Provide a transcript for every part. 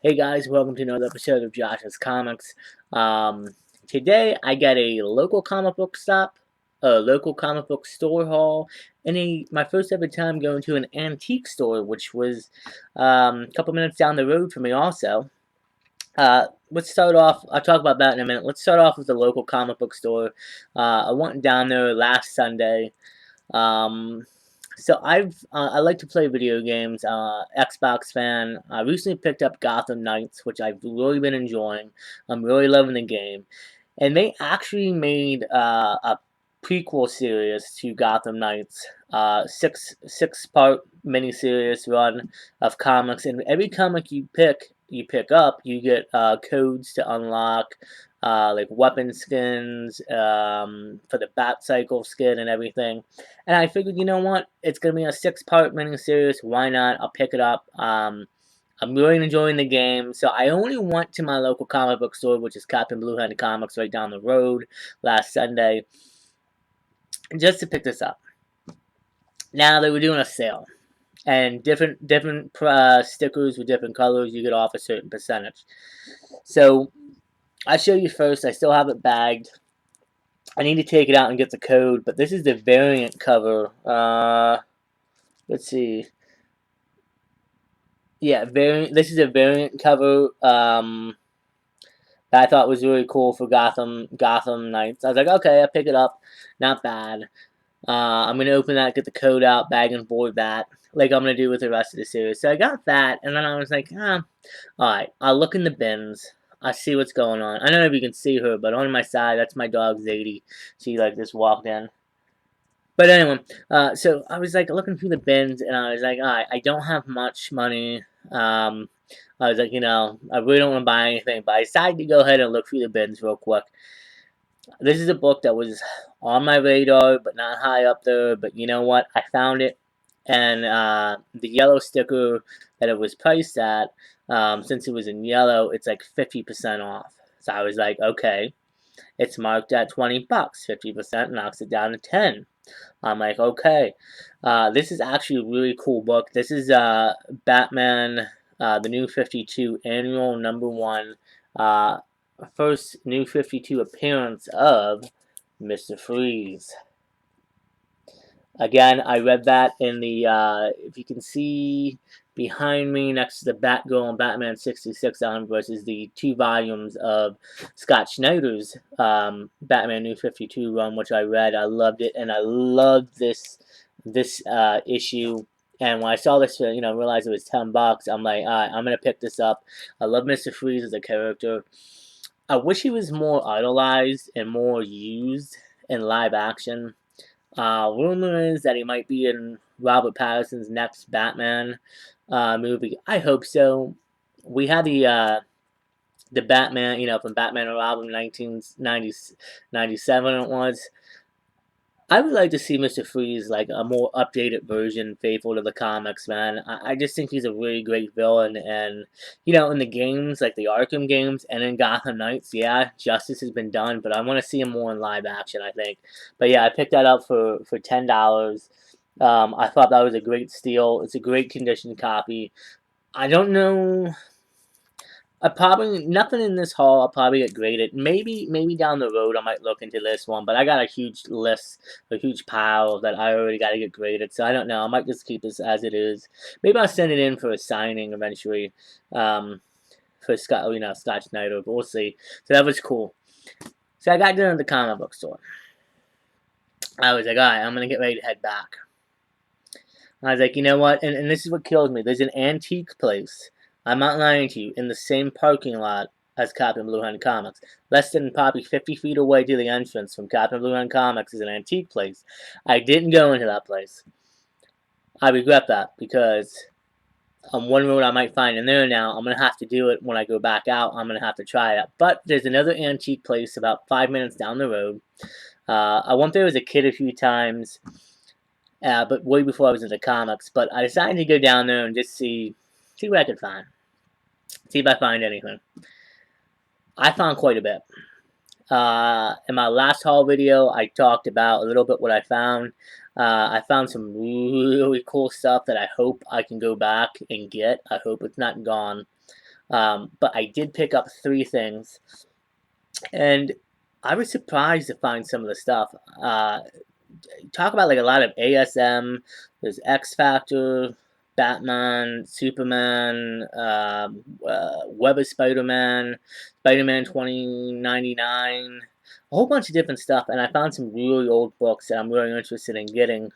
Hey guys, welcome to another episode of Josh's Comics. Today I got a local comic book stop, a local comic book store haul, and my first ever time going to an antique store, which was a couple minutes down the road from me also. Let's start off, I'll talk about that in a minute. Let's start off with the local comic book store. I went down there last Sunday. Um, I like to play video games. Xbox fan. I recently picked up Gotham Knights, which I've really been enjoying. I'm really loving the game, and they actually made a prequel series to Gotham Knights. Six part miniseries run of comics, and every comic you pick up, you get codes to unlock. Like weapon skins for the Bat Cycle skin and everything. And I figured, you know what? It's going to be a 6-part miniseries. Why not? I'll pick it up. I'm really enjoying the game. So I only went to my local comic book store, which is Captain Bluehead Comics right down the road last Sunday, just to pick this up. Now they were doing a sale. And different stickers with different colors, you get off a certain percentage. So I'll show you first. I still have it bagged. I need to take it out and get the code, but this is the variant cover. Let's see. Yeah, variant. This is a variant cover that I thought was really cool for Gotham Knights. I was like, okay, I'll pick it up. Not bad. I'm gonna open that, get the code out, bag and board that, like I'm gonna do with the rest of the series. So I got that, and then I was like, alright, I'll look in the bins. I see what's going on. I don't know if you can see her, but on my side, that's my dog Zadie. She like just walked in. But anyway, so I was like looking through the bins, and I was like, alright, I don't have much money. I was like, I really don't want to buy anything, but I decided to go ahead and look through the bins real quick. This is a book that was on my radar, but not high up there. But you know what? I found it, and the yellow sticker that it was priced at, since it was in yellow, it's like 50% off. So I was like, okay, it's marked at $20. 50% knocks it down to 10. I'm like, okay. This is actually a really cool book. This is Batman, the New 52 annual #1, first New 52 appearance of Mr. Freeze. Again, I read that in the, if you can see behind me next to the Batgirl and Batman 66 versus the 2 volumes of Scott Schneider's Batman New 52 run, which I read. I loved it, and I loved this issue. And when I saw this, realized it was $10, I'm like, all right, I'm going to pick this up. I love Mr. Freeze as a character. I wish he was more idolized and more used in live action. Rumor is that he might be in Robert Pattinson's next Batman movie. I hope so. We had the Batman, from Batman and Robin 1997 it was. I would like to see Mr. Freeze like a more updated version, faithful to the comics, man. I just think he's a really great villain, and in the games, like the Arkham games, and in Gotham Knights, yeah, justice has been done, but I want to see him more in live action, I think. But yeah, I picked that up for $10. I thought that was a great steal. It's a great condition copy. I don't know. I probably nothing in this haul. I'll probably get graded. Maybe down the road I might look into this one, but I got a huge list, a huge pile that I already got to get graded. So I don't know. I might just keep this as it is. Maybe I'll send it in for a signing eventually, for Scott Snyder. But we'll see. So that was cool. So I got done at the comic book store. I was like, all right, I'm gonna get ready to head back. I was like, you know what? And this is what kills me. There's an antique place. I'm not lying to you. In the same parking lot as Captain Bluehead Comics. Less than probably 50 feet away to the entrance from Captain Bluehead Comics is an antique place. I didn't go into that place. I regret that because I'm wondering what I might find in there now. I'm going to have to do it when I go back out. I'm going to have to try it. But there's another antique place about 5 minutes down the road. I went there as a kid a few times. But way before I was into comics. But I decided to go down there and just see what I could find. See if I find anything. I found quite a bit. In my last haul video, I talked about a little bit what I found. I found some really cool stuff that I hope I can go back and get. I hope it's not gone. But I did pick up 3 things, and I was surprised to find some of the stuff. Talk about like a lot of ASM. There's X Factor, Batman, Superman, Web of Spider-Man, Spider-Man 2099, a whole bunch of different stuff. And I found some really old books that I'm really interested in getting.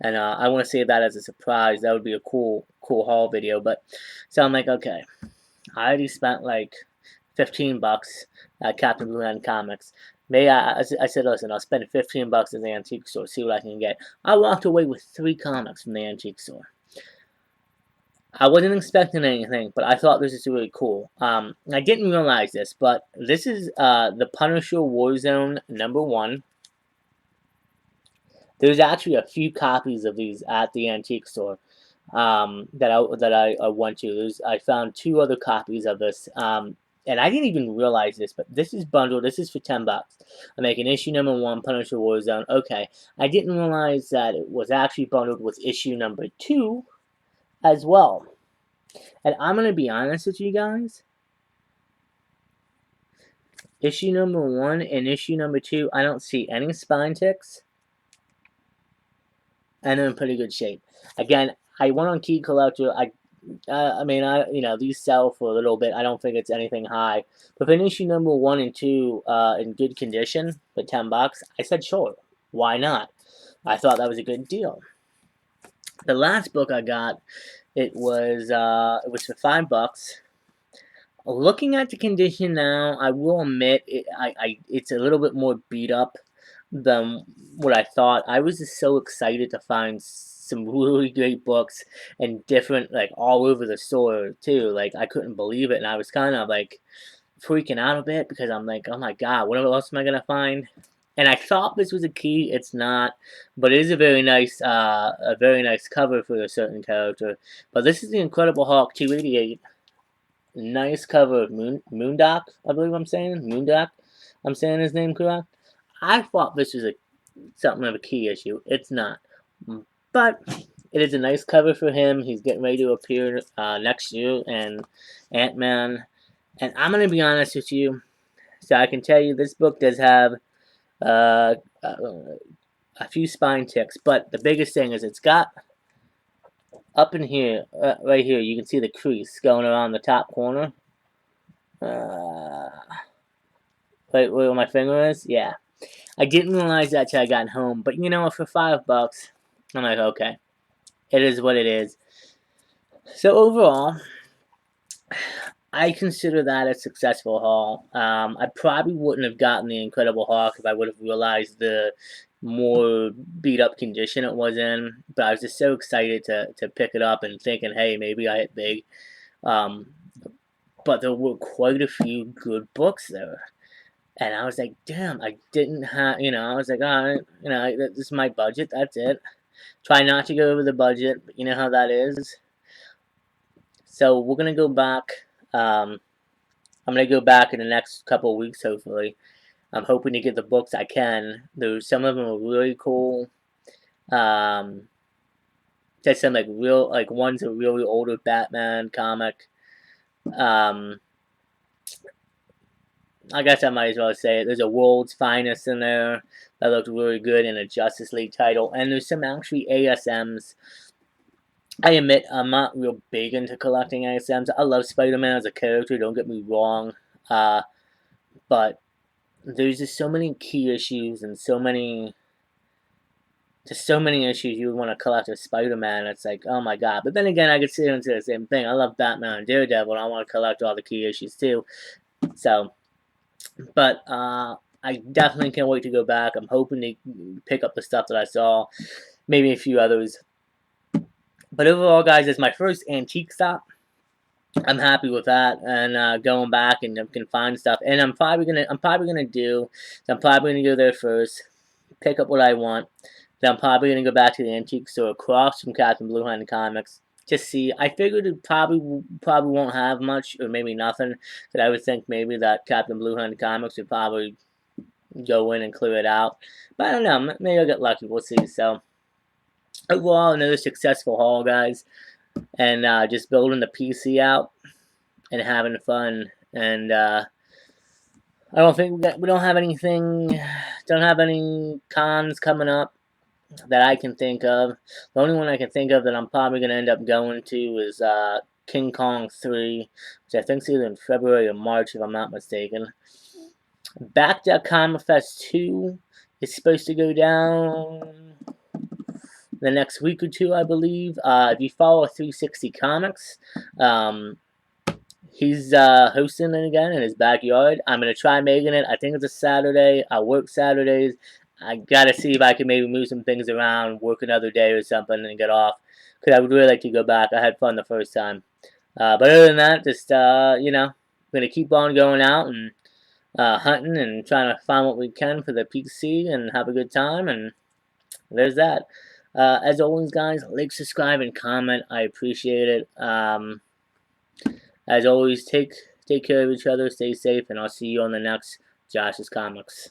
And I want to save that as a surprise. That would be a cool haul video. But so I'm like, okay, I already spent like $15 at Captain Blue Hand Comics. I said, listen, I'll spend $15 at the antique store, see what I can get. I walked away with 3 comics from the antique store. I wasn't expecting anything, but I thought this is really cool. I didn't realize this, but this is the Punisher Warzone #1. There's actually a few copies of these at the antique store that I went to. I found 2 other copies of this. And I didn't even realize this, but this is bundled. This is for $10. I'm making issue #1, Punisher Warzone. Okay, I didn't realize that it was actually bundled with issue #2 as well. And I'm gonna be honest with you guys. Issue #1 and issue #2, I don't see any spine ticks, and they're in pretty good shape. Again, I went on Key Collector. I mean, these sell for a little bit. I don't think it's anything high. But for issue #1 and 2 in good condition for $10, I said sure, why not? I thought that was a good deal. The last book I got, it was for $5. Looking at the condition now, I will admit it's a little bit more beat up than what I thought. I was just so excited to find some really great books and different, like all over the store too. Like I couldn't believe it, and I was kind of like freaking out a bit because I'm like, oh my god, what else am I gonna find? And I thought this was a key. It's not, but it is a very nice cover for a certain character. But this is the Incredible Hulk 288. Nice cover of Moondock, I believe I'm saying Moondock. I'm saying his name correct. I thought this was something of a key issue. It's not, but it is a nice cover for him. He's getting ready to appear next year in Ant-Man. And I'm gonna be honest with you, so I can tell you this book does have uh, uh, a few spine ticks, but the biggest thing is it's got up in here, right here, you can see the crease going around the top corner. Right where my finger is? Yeah. I didn't realize that till I got home, but you know, for $5, I'm like, okay, it is what it is. So overall, I consider that a successful haul. I probably wouldn't have gotten the Incredible Hulk if I would have realized the more beat up condition it was in. But I was just so excited to pick it up and thinking, hey, maybe I hit big. Um, but there were quite a few good books there. And I was like, damn, I didn't have, I was like, all right, this is my budget, that's it. Try not to go over the budget, but you know how that is. So we're going to go back. I'm going to go back in the next couple of weeks, hopefully. I'm hoping to get the books I can. Some of them are really cool. There's some one's a really older Batman comic. I guess I might as well say it. There's a World's Finest in there that looked really good in a Justice League title. And there's some actually ASMs. I admit I'm not real big into collecting ASMs. I love Spider-Man as a character, don't get me wrong. But there's just so many key issues and so many issues you would want to collect with Spider-Man. It's like, oh my god. But then again, I could sit into the same thing. I love Batman and Daredevil, and I want to collect all the key issues too. So, but I definitely can't wait to go back. I'm hoping to pick up the stuff that I saw, maybe a few others. But overall, guys, it's my first antique stop. I'm happy with that, and going back and can find stuff. And I'm probably gonna go there first, pick up what I want. Then I'm probably gonna go back to the antique store across from Captain Blue Hand Comics to see. I figured it probably won't have much or maybe nothing. But I would think maybe that Captain Blue Hand Comics would probably go in and clear it out. But I don't know. Maybe I'll get lucky. We'll see. So overall, another successful haul, guys, and just building the PC out. and having fun. And I don't think that we don't have anything, don't have any cons coming up that I can think of. The only one I can think of that I'm probably going to end up going to is King Kong 3, which I think is either in February or March, if I'm not mistaken. Back to Comic Fest 2 is supposed to go down the next week or two, I believe. If you follow 360 Comics, um, he's hosting it again in his backyard. I'm gonna try making it. I think it's a Saturday. I work Saturdays. I gotta see if I can maybe move some things around, work another day or something, and get off. Cause I would really like to go back. I had fun the first time. But other than that, just I'm gonna keep on going out and hunting and trying to find what we can for the PC and have a good time. And there's that. As always, guys, like, subscribe, and comment. I appreciate it. As always, take care of each other, stay safe, and I'll see you on the next Josh's Comics.